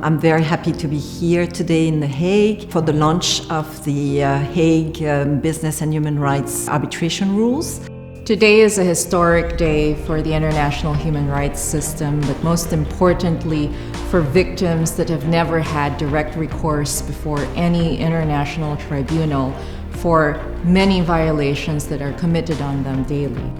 I'm very happy to be here today in The Hague for the launch of the Hague Business and Human Rights Arbitration Rules. Today is a historic day for the international human rights system, but most importantly for victims that have never had direct recourse before any international tribunal for many violations that are committed on them daily.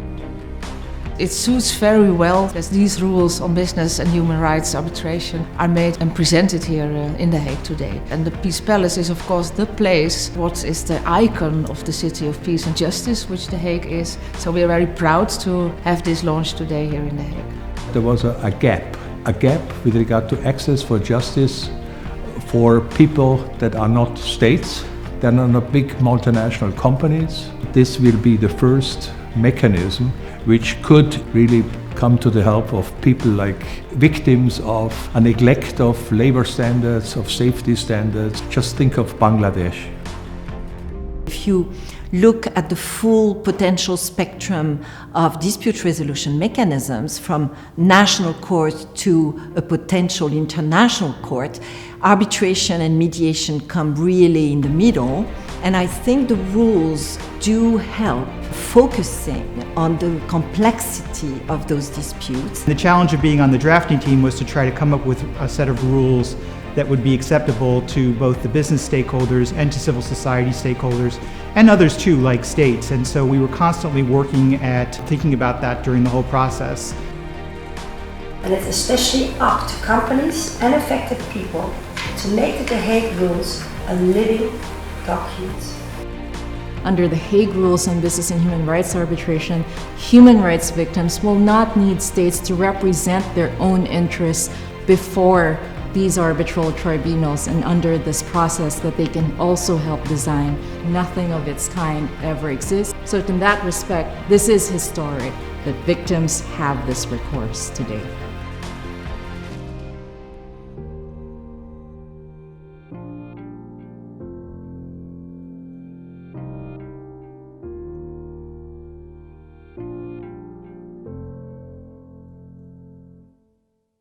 It suits very well that these rules on business and human rights arbitration are made and presented here in The Hague today. And the Peace Palace is of course the place, what is the icon of the city of peace and justice, which The Hague is. So we are very proud to have this launched today here in The Hague. There was a gap with regard to access for justice for people that are not states, they're not big multinational companies. This will be the first mechanism which could really come to the help of people like victims of a neglect of labor standards, of safety standards. Just think of Bangladesh. If you look at the full potential spectrum of dispute resolution mechanisms from national court to a potential international court, arbitration and mediation come really in the middle. And I think the rules do help focusing on the complexity of those disputes. The challenge of being on the drafting team was to try to come up with a set of rules that would be acceptable to both the business stakeholders and to civil society stakeholders and others too, like states. And so we were constantly working at thinking about that during the whole process. And it's especially up to companies and affected people to make the Hague Rules a living document. Under the Hague Rules on Business and Human Rights Arbitration, human rights victims will not need states to represent their own interests before these arbitral tribunals and under this process that they can also help design. Nothing of its kind ever exists. So in that respect, this is historic that victims have this recourse today.